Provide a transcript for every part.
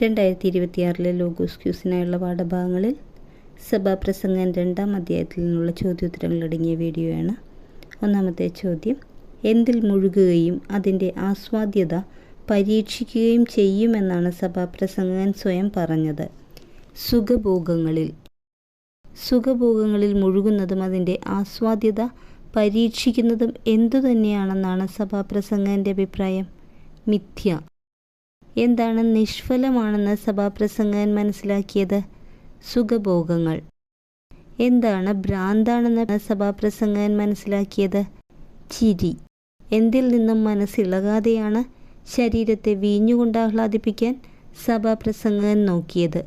2026 logos ക്യൂസിനായുള്ള പാഠഭാഗങ്ങളിൽ സഭാപ്രസംഗം 2-ാം അധ്യായത്തിൽ നിന്നുള്ള ചോദ്യോത്തരങ്ങളടങ്ങിയ വീഡിയോയാണ്. ഒന്നാമത്തെ ചോദ്യം: എന്തിൽ മുഴുകുകയും അതിൻ്റെ ആസ്വാദ്യത പരീക്ഷിക്കുകയും ചെയ്യുമെന്നാണ് സഭാപ്രസംഗകൻ സ്വയം പറഞ്ഞത്? സുഖഭോഗങ്ങളിൽ മുഴുകുന്നതും അതിൻ്റെ ആസ്വാദ്യത പരീക്ഷിക്കുന്നതും എന്തുതന്നെയാണെന്നാണ് സഭാപ്രസംഗകൻ്റെ അഭിപ്രായം? മിഥ്യ. എന്താണ് നിഷ്ഫലമാണെന്ന് സഭാപ്രസംഗകൻ മനസ്സിലാക്കിയത്? സുഖഭോഗങ്ങൾ. എന്താണ് ഭ്രാന്താണെന്ന് സഭാപ്രസംഗകൻ മനസ്സിലാക്കിയത്? ചിരി. എന്തിൽ നിന്നും മനസ്സിളകാതെയാണ് ശരീരത്തെ വീഞ്ഞുകൊണ്ട് ആഹ്ലാദിപ്പിക്കാൻ സഭാപ്രസംഗകൻ നോക്കിയത്?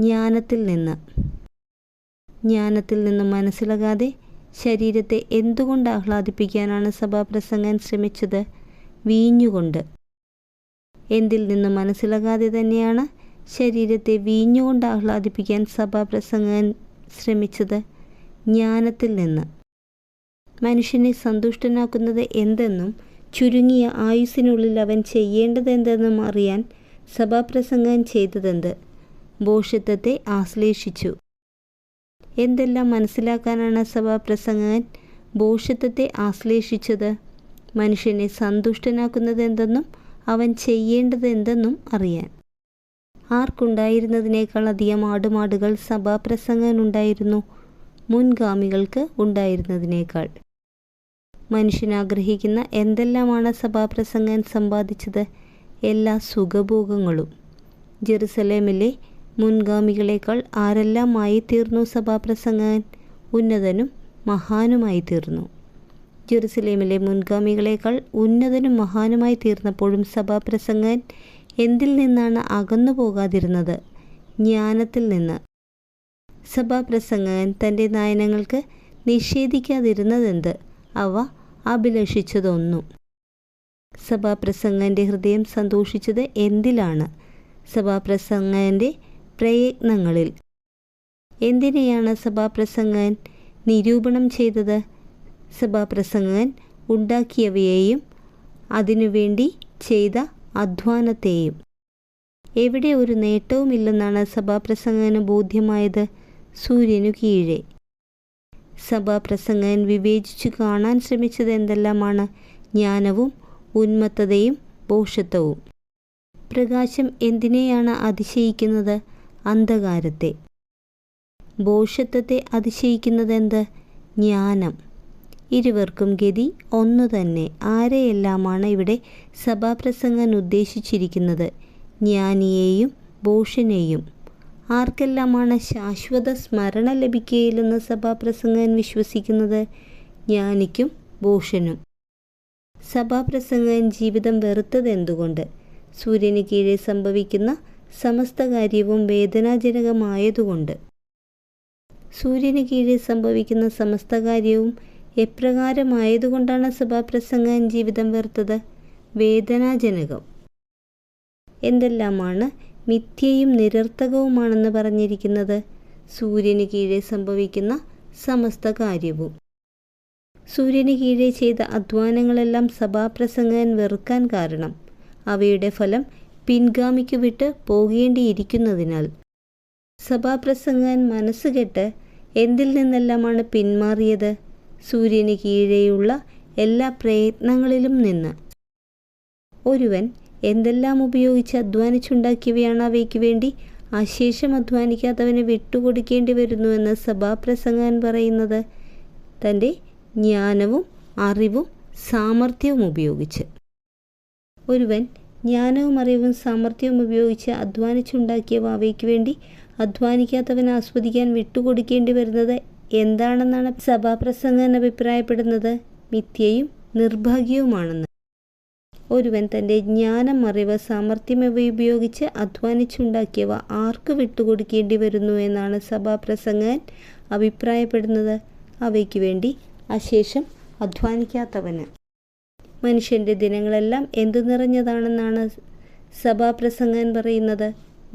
ജ്ഞാനത്തിൽ നിന്നും മനസ്സിളകാതെ ശരീരത്തെ എന്തുകൊണ്ട് ആഹ്ലാദിപ്പിക്കാനാണ് സഭാപ്രസംഗകൻ ശ്രമിച്ചത്? വീഞ്ഞുകൊണ്ട്. എന്തിൽ നിന്നും മനസ്സിളകാതെ തന്നെയാണ് ശരീരത്തെ വീഞ്ഞുകൊണ്ട് ആഹ്ലാദിപ്പിക്കാൻ സഭാപ്രസംഗകൻ ശ്രമിച്ചത്? ജ്ഞാനത്തിൽ നിന്ന്. മനുഷ്യനെ സന്തുഷ്ടനാക്കുന്നത് എന്തെന്നും ചുരുങ്ങിയ ആയുസ്സിനുള്ളിൽ അവൻ ചെയ്യേണ്ടതെന്തെന്നും അറിയാൻ സഭാപ്രസംഗകൻ ചെയ്തതെന്ത്? ഭോഷത്വത്തെ ആശ്ലേഷിച്ചു. എന്തെല്ലാം മനസ്സിലാക്കാനാണ് സഭാപ്രസംഗകൻ ഭോഷത്വത്തെ ആശ്ലേഷിച്ചത്? മനുഷ്യനെ സന്തുഷ്ടനാക്കുന്നതെന്തെന്നും അവൻ ചെയ്യേണ്ടതെന്തെന്നും അറിയാൻ. ആർക്കുണ്ടായിരുന്നതിനേക്കാൾ അധികം ആടുമാടുകൾ സഭാപ്രസംഗകനുണ്ടായിരുന്നു? മുൻഗാമികൾക്ക് ഉണ്ടായിരുന്നതിനേക്കാൾ. മനുഷ്യൻ ആഗ്രഹിക്കുന്ന എന്തെല്ലാമാണ് സഭാപ്രസംഗകൻ സമ്പാദിച്ചത്? എല്ലാ സുഖഭോഗങ്ങളും. ജെറുസലേമിലെ മുൻഗാമികളെക്കാൾ ആരെല്ലാമായി തീർന്നു സഭാപ്രസംഗകൻ? ഉന്നതനും മഹാനുമായി തീർന്നു. ജെറുസലേമിലെ മുൻഗാമികളെക്കാൾ ഉന്നതനും മഹാനുമായി തീർന്നപ്പോഴും സഭാപ്രസംഗകൻ എന്തിൽ നിന്നാണ് അകന്നു പോകാതിരുന്നത്? ജ്ഞാനത്തിൽ നിന്ന്. സഭാപ്രസംഗകൻ തൻ്റെ നയനങ്ങൾക്ക് നിഷേധിക്കാതിരുന്നതെന്ത്? അവ അഭിലഷിച്ചതൊന്നും. സഭാപ്രസംഗകൻ്റെ ഹൃദയം സന്തോഷിച്ചത് എന്തിലാണ്? സഭാപ്രസംഗകൻ്റെ പ്രയത്നങ്ങളിൽ. എന്തിനെയാണ് സഭാപ്രസംഗകൻ നിരൂപണം ചെയ്തത്? സഭാപ്രസംഗകൻ ഉണ്ടാക്കിയവയെയും അതിനുവേണ്ടി ചെയ്ത അധ്വാനത്തെയും. എവിടെ ഒരു നേട്ടവുമില്ലെന്നാണ് സഭാപ്രസംഗകന് ബോധ്യമായത്? സൂര്യനു കീഴെ. സഭാപ്രസംഗകൻ വിവേചിച്ചു കാണാൻ ശ്രമിച്ചത് എന്തെല്ലാമാണ്? ജ്ഞാനവും ഉന്മത്തതയും ഭോഷത്വവും. പ്രകാശം എന്തിനെയാണ് അതിശയിക്കുന്നത്? അന്ധകാരത്തെ. ഭോഷത്വത്തെ അതിശയിക്കുന്നതെന്ത്? ജ്ഞാനം. ഇരുവർക്കും ഗതി ഒന്നു തന്നെ. ആരെയെല്ലാമാണ് ഇവിടെ സഭാപ്രസംഗകൻ ഉദ്ദേശിച്ചിരിക്കുന്നത്? ജ്ഞാനിയെയും ഭോഷനെയും. ആർക്കെല്ലാമാണ് ശാശ്വത സ്മരണ ലഭിക്കുകയില്ലെന്ന് സഭാപ്രസംഗകൻ വിശ്വസിക്കുന്നത്? ജ്ഞാനിക്കും ഭോഷനും. സഭാപ്രസംഗകൻ ജീവിതം വെറുത്തത് എന്തുകൊണ്ട്? സൂര്യന് കീഴെ സംഭവിക്കുന്ന സമസ്ത കാര്യവും വേദനാജനകമായതുകൊണ്ട്. സൂര്യന് കീഴെ സംഭവിക്കുന്ന സമസ്ത കാര്യവും എപ്രകാരമായതുകൊണ്ടാണ് സഭാപ്രസംഗകൻ ജീവിതം വെറുത്തത്? വേദനാജനകം. എന്തെല്ലാമാണ് മിഥ്യയും നിരർത്ഥകവുമാണെന്ന് പറഞ്ഞിരിക്കുന്നത്? സൂര്യന് കീഴെ സംഭവിക്കുന്ന സമസ്ത കാര്യവും. സൂര്യന് കീഴെ ചെയ്ത അധ്വാനങ്ങളെല്ലാം സഭാപ്രസംഗകൻ വെറുക്കാൻ കാരണം അവയുടെ ഫലം പിൻഗാമിക്കു വിട്ട് പോകേണ്ടിയിരിക്കുന്നതിനാൽ. സഭാപ്രസംഗകൻ മനസ്സുകെട്ട് എന്തിൽ നിന്നെല്ലാമാണ് പിന്മാറിയത്? സൂര്യന് കീഴെയുള്ള എല്ലാ പ്രയത്നങ്ങളിലും നിന്ന്. ഒരുവൻ എന്തെല്ലാം ഉപയോഗിച്ച് അധ്വാനിച്ചുണ്ടാക്കിയവയാണ് അവയ്ക്ക് വേണ്ടി അശേഷം അധ്വാനിക്കാത്തവന് വിട്ടുകൊടുക്കേണ്ടി വരുന്നുവെന്ന് സഭാപ്രസംഗകൻ പറയുന്നത്? തൻ്റെ ജ്ഞാനവും അറിവും സാമർഥ്യവും ഉപയോഗിച്ച്. ഒരുവൻ ജ്ഞാനവും അറിവും സാമർഥ്യവും ഉപയോഗിച്ച് അധ്വാനിച്ചുണ്ടാക്കിയവ അവയ്ക്ക് വേണ്ടി അധ്വാനിക്കാത്തവന് ആസ്വദിക്കാൻ വിട്ടുകൊടുക്കേണ്ടി വരുന്നത് എന്താണെന്നാണ് സഭാപ്രസംഗകൻ അഭിപ്രായപ്പെടുന്നത്? മിഥ്യയും നിർഭാഗ്യവുമാണെന്ന്. ഒരുവൻ തൻ്റെ ജ്ഞാനം, അറിവ്, സാമർഥ്യം എന്നിവ ഉപയോഗിച്ച് അധ്വാനിച്ചുണ്ടാക്കിയവ ആർക്ക് വിട്ടുകൊടുക്കേണ്ടി വരുന്നു എന്നാണ് സഭാപ്രസംഗകൻ അഭിപ്രായപ്പെടുന്നത്? അവയ്ക്ക് വേണ്ടി അശേഷം അധ്വാനിക്കാത്തവന്. മനുഷ്യൻ്റെ ദിനങ്ങളെല്ലാം എന്തു നിറഞ്ഞതാണെന്നാണ് സഭാപ്രസംഗകൻ പറയുന്നത്?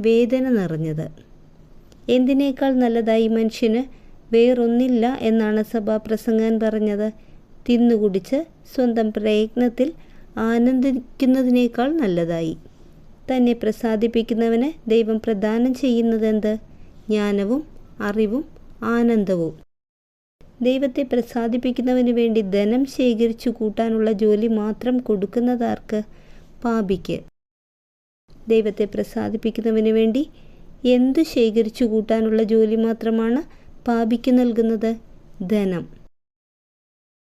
വേദന നിറഞ്ഞത്. എന്തിനേക്കാൾ നല്ലതായി മനുഷ്യന് വേറൊന്നില്ല എന്നാണ് സഭാപ്രസംഗകൻ പറഞ്ഞത്? തിന്നുകുടിച്ച് സ്വന്തം പ്രയത്നത്തിൽ ആനന്ദിക്കുന്നതിനേക്കാൾ നല്ലതായി. തന്നെ പ്രസാദിപ്പിക്കുന്നവന് ദൈവം പ്രദാനം ചെയ്യുന്നതെന്ത്? ജ്ഞാനവും അറിവും ആനന്ദവും. ദൈവത്തെ പ്രസാദിപ്പിക്കുന്നവന് വേണ്ടി ധനം ശേഖരിച്ചു കൂട്ടാനുള്ള ജോലി മാത്രം കൊടുക്കുന്നതാർക്ക്? പാപിക്ക്. ദൈവത്തെ പ്രസാദിപ്പിക്കുന്നവന് വേണ്ടി എന്തു ശേഖരിച്ചു കൂട്ടാനുള്ള ജോലി മാത്രമാണ് പാപിക്ക് നൽകുന്നത്? ധനം.